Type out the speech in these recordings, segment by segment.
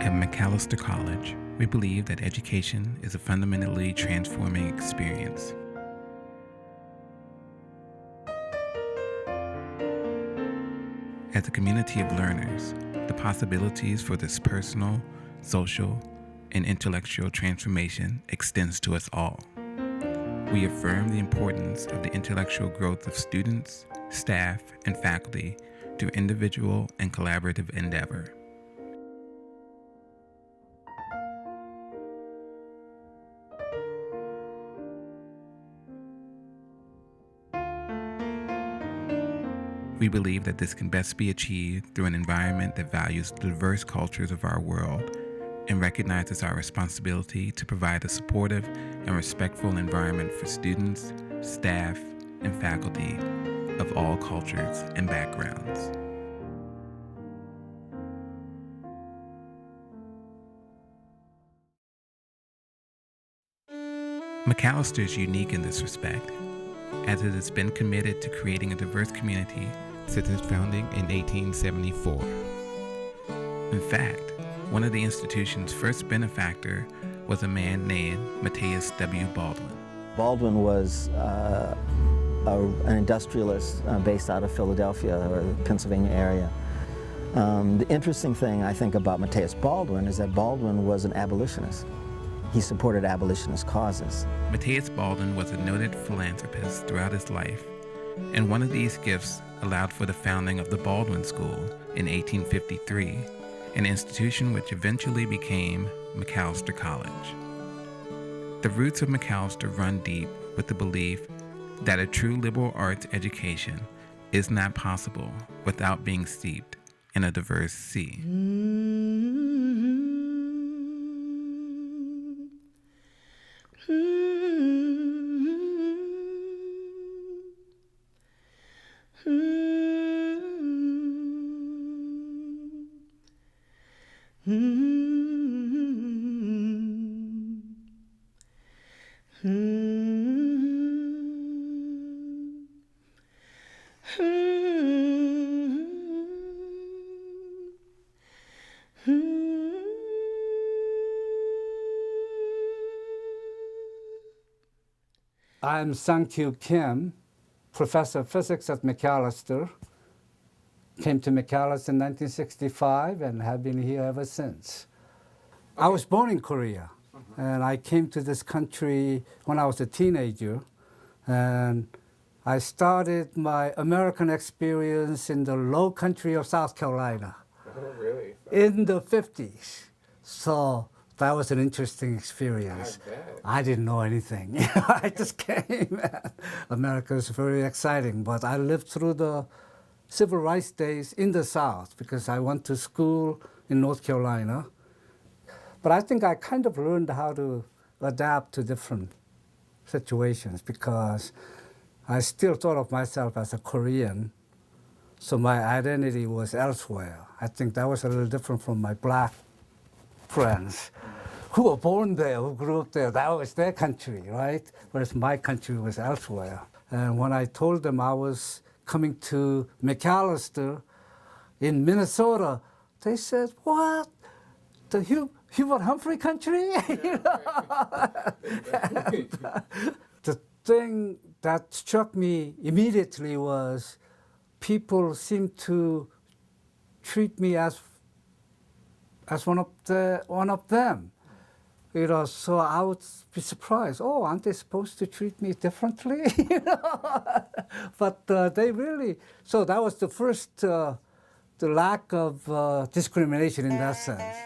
At Macalester College, we believe that education is a fundamentally transforming experience. As a community of learners, the possibilities for this personal, social, and intellectual transformation extends to us all. We affirm the importance of the intellectual growth of students, staff, and faculty through individual and collaborative endeavor. We believe that this can best be achieved through an environment that values the diverse cultures of our world and recognizes our responsibility to provide a supportive and respectful environment for students, staff, and faculty of all cultures and backgrounds. Macalester is unique in this respect, as it has been committed to creating a diverse community since its founding in 1874. In fact, one of the institution's first benefactor was a man named Matthias W. Baldwin. Baldwin was an industrialist based out of Philadelphia or the Pennsylvania area. The interesting thing I think about Matthias Baldwin is that Baldwin was an abolitionist. He supported abolitionist causes. Matthias Baldwin was a noted philanthropist throughout his life, and one of these gifts allowed for the founding of the Baldwin School in 1853, an institution which eventually became Macalester College. The roots of Macalester run deep with the belief that a true liberal arts education is not possible without being steeped in a diverse sea. I'm Sang-Kyu Kim, professor of physics at Macalester. Came to Macalester in 1965 and have been here ever since. I was born in Korea, and I came to this country when I was a teenager, and I started my American experience in the low country of South Carolina. Oh, really? In the 50s. So that was an interesting experience. I bet. I didn't know anything. I just came. America was very exciting, but I lived through the civil rights days in the South because I went to school in North Carolina. But I think I kind of learned how to adapt to different situations because I still thought of myself as a Korean, so my identity was elsewhere. I think that was a little different from my black friends who were born there, who grew up there. That was their country, right? Whereas my country was elsewhere. And when I told them I was coming to Macalester in Minnesota, they said, "What? The Hubert Humphrey country?" The thing that struck me immediately was people seemed to treat me as one of them. You know, so I would be surprised. Oh, aren't they supposed to treat me differently? You know? But they really. So that was the first, the lack of discrimination in that sense.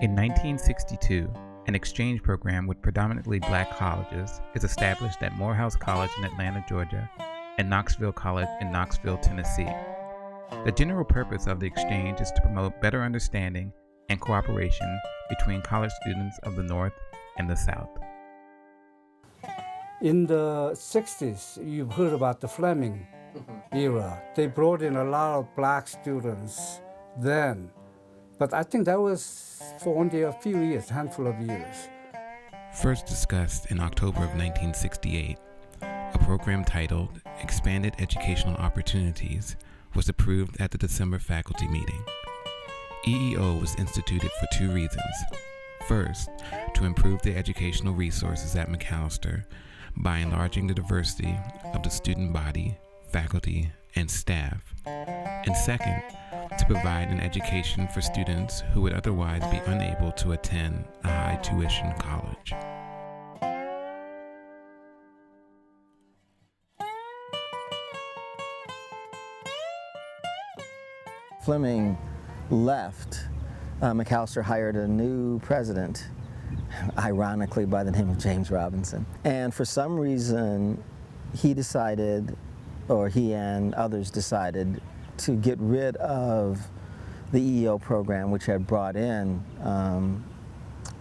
In 1962, an exchange program with predominantly black colleges is established at Morehouse College in Atlanta, Georgia, and Knoxville College in Knoxville, Tennessee. The general purpose of the exchange is to promote better understanding and cooperation between college students of the North and the South. In the 60s, you've heard about the Fleming era. They brought in a lot of black students then. But I think that was for only a few years, a handful of years. First discussed in October of 1968, a program titled Expanded Educational Opportunities was approved at the December faculty meeting. EEO was instituted for two reasons. First, to improve the educational resources at Macalester by enlarging the diversity of the student body, faculty, and staff. And second, to provide an education for students who would otherwise be unable to attend a high tuition college. Fleming left, Macalester hired a new president, ironically by the name of James Robinson. And for some reason, he decided, or he and others decided, to get rid of the EEO program, which had brought in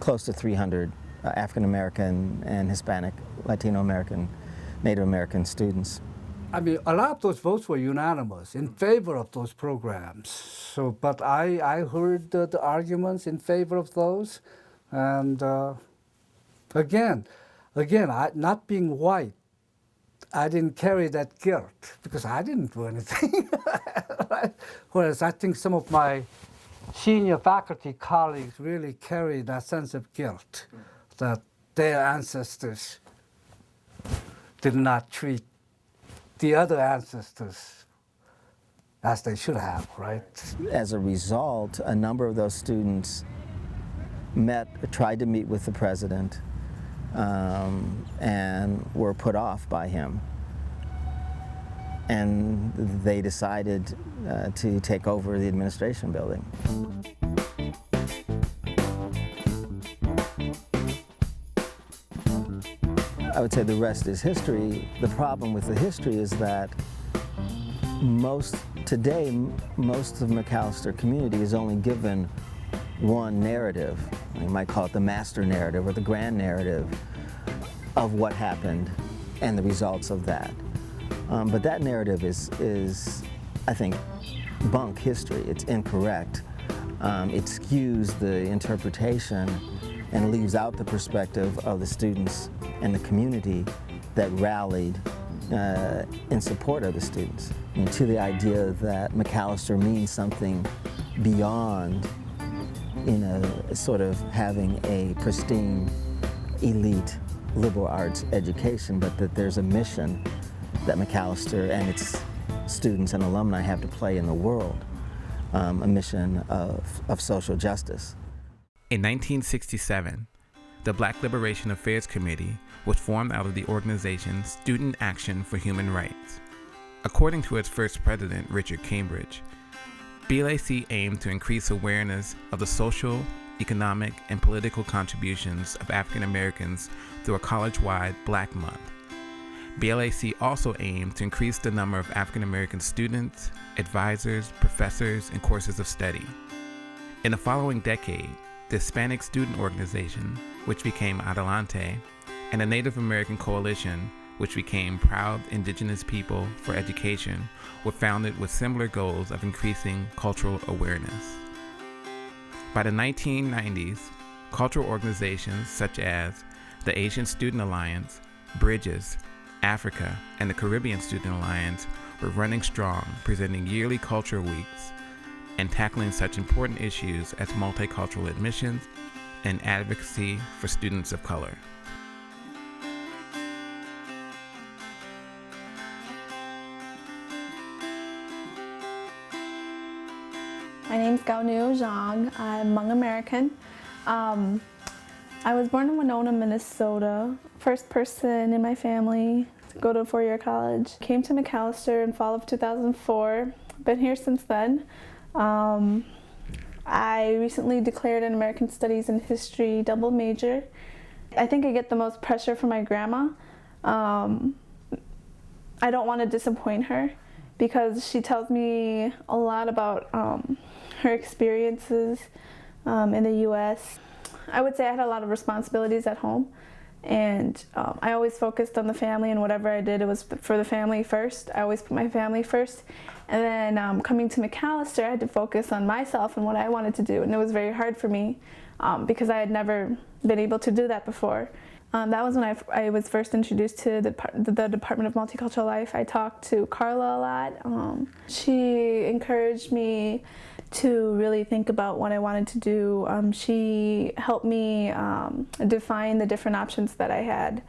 close to 300 African American and Hispanic, Latino American, Native American students. I mean, a lot of those votes were unanimous in favor of those programs. So, but I heard the arguments in favor of those, and again, not being white, I didn't carry that guilt because I didn't do anything. Right? Whereas I think some of my senior faculty colleagues really carry that sense of guilt that their ancestors did not treat the other ancestors as they should have, right? As a result, a number of those students tried to meet with the president and were put off by him. And they decided to take over the administration building. I would say the rest is history. The problem with the history is that today, most of Macalester community is only given one narrative. You might call it the master narrative or the grand narrative of what happened and the results of that. But that narrative is, I think, bunk history. It's incorrect. It skews the interpretation and leaves out the perspective of the students and the community that rallied in support of the students. And to the idea that Macalester means something beyond, sort of having a pristine, elite, liberal arts education, but that there's a mission that Macalester and its students and alumni have to play in the world, a mission of social justice. In 1967, the Black Liberation Affairs Committee was formed out of the organization Student Action for Human Rights. According to its first president, Richard Cambridge, BLAC aimed to increase awareness of the social, economic, and political contributions of African Americans through a college-wide Black Month. BLAC also aimed to increase the number of African American students, advisors, professors, and courses of study. In the following decade, the Hispanic Student Organization, which became Adelante, and the Native American Coalition, which became Proud Indigenous People for Education, were founded with similar goals of increasing cultural awareness. By the 1990s, cultural organizations such as the Asian Student Alliance, Bridges, Africa, and the Caribbean Student Alliance were running strong, presenting yearly cultural weeks and tackling such important issues as multicultural admissions and advocacy for students of color. My name's Gaonu Zhang. I'm Hmong American. I was born in Winona, Minnesota. First person in my family to go to a four-year college. Came to Macalester in fall of 2004. Been here since then. I recently declared an American Studies and History double major. I think I get the most pressure from my grandma. I don't want to disappoint her because she tells me a lot about her experiences in the U.S. I would say I had a lot of responsibilities at home, and I always focused on the family, and whatever I did, it was for the family first. I always put my family first. And then coming to Macalester, I had to focus on myself and what I wanted to do, and it was very hard for me because I had never been able to do that before. That was when I was first introduced to the Department of Multicultural Life. I talked to Carla a lot. She encouraged me to really think about what I wanted to do. She helped me define the different options that I had.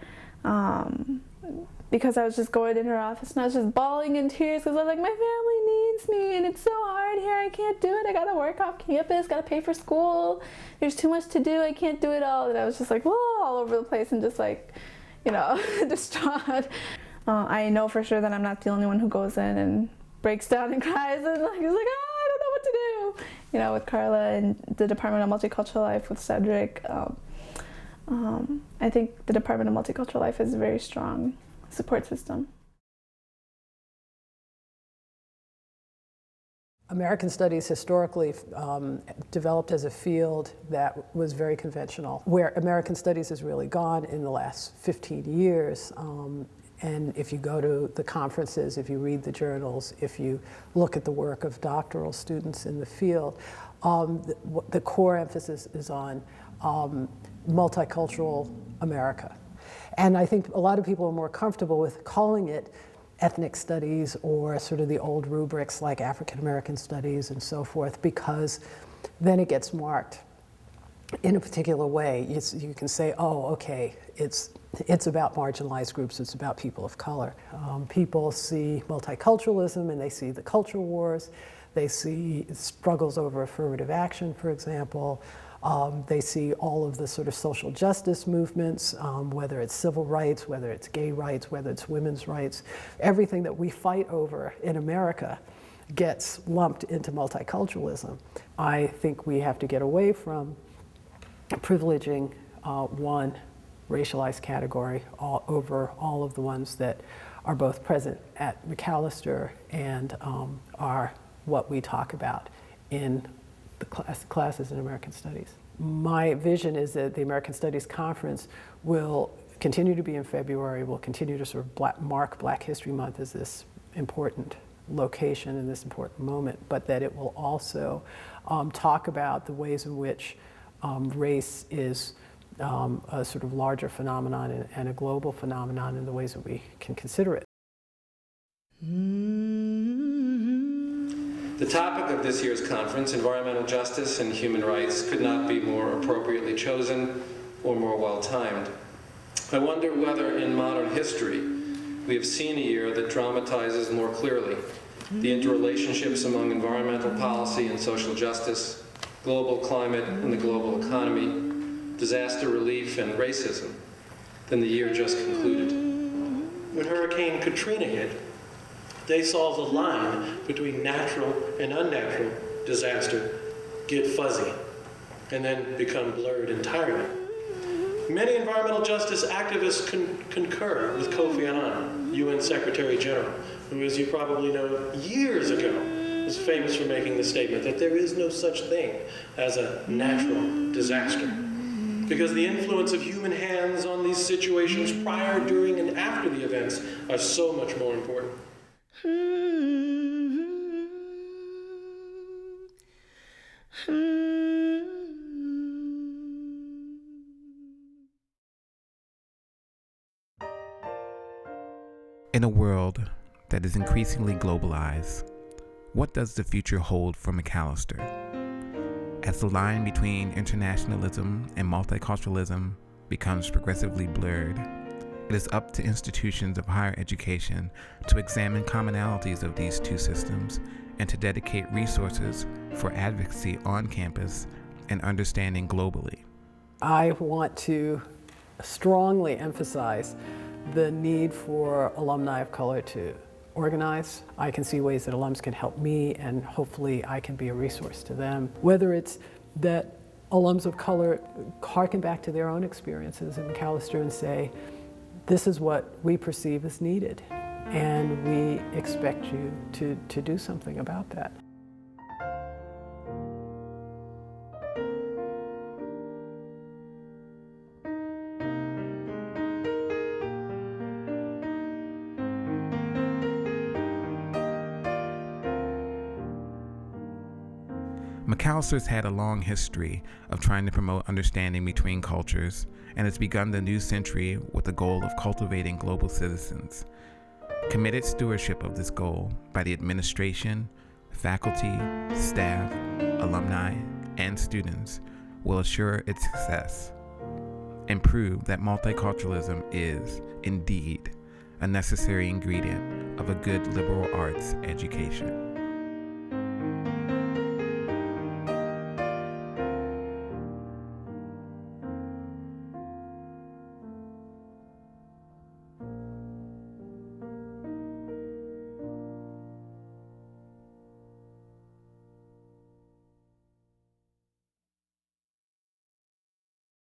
Because I was just going in her office and I was just bawling in tears because I was like, my family needs me and it's so hard here, I can't do it, I gotta work off campus, gotta pay for school, there's too much to do, I can't do it all. And I was just like, whoa, all over the place and just like, you know, distraught. I know for sure that I'm not the only one who goes in and breaks down and cries and like, is like, oh, I don't know what to do. You know, with Carla and the Department of Multicultural Life with Cedric. I think the Department of Multicultural Life is a very strong support system. American Studies historically developed as a field that was very conventional. Where American Studies has really gone in the last 15 years, and if you go to the conferences, if you read the journals, if you look at the work of doctoral students in the field, the core emphasis is on multicultural America. And I think a lot of people are more comfortable with calling it ethnic studies or sort of the old rubrics like African American studies and so forth, because then it gets marked in a particular way. You can say, oh, okay, it's about marginalized groups, it's about people of color. People see multiculturalism and they see the culture wars, they see struggles over affirmative action, for example. They see all of the sort of social justice movements, whether it's civil rights, whether it's gay rights, whether it's women's rights. Everything that we fight over in America gets lumped into multiculturalism. I think we have to get away from privileging one racialized category over all of the ones that are both present at Macalester and are what we talk about in the classes in American Studies. My vision is that the American Studies Conference will continue to be in February, will continue to sort of mark Black History Month as this important location and this important moment, but that it will also talk about the ways in which race is a sort of larger phenomenon and a global phenomenon in the ways that we can consider it. The topic of this year's conference, environmental justice and human rights, could not be more appropriately chosen or more well-timed. I wonder whether in modern history we have seen a year that dramatizes more clearly the interrelationships among environmental policy and social justice, global climate and the global economy, disaster relief and racism than the year just concluded. When Hurricane Katrina hit, they saw the line between natural and unnatural disaster get fuzzy and then become blurred entirely. Many environmental justice activists concur with Kofi Annan, UN Secretary General, who, as you probably know, years ago was famous for making the statement that there is no such thing as a natural disaster, because the influence of human hands on these situations prior, during, and after the events are so much more important. In a world that is increasingly globalized, what does the future hold for Macalester? As the line between internationalism and multiculturalism becomes progressively blurred, it is up to institutions of higher education to examine commonalities of these two systems and to dedicate resources for advocacy on campus and understanding globally. I want to strongly emphasize the need for alumni of color to organize. I can see ways that alums can help me, and hopefully I can be a resource to them. Whether it's that alums of color harken back to their own experiences in Macalester and say, this is what we perceive as needed, and we expect you to do something about that. Macalester's had a long history of trying to promote understanding between cultures and has begun the new century with the goal of cultivating global citizens. Committed stewardship of this goal by the administration, faculty, staff, alumni, and students will assure its success and prove that multiculturalism is, indeed, a necessary ingredient of a good liberal arts education.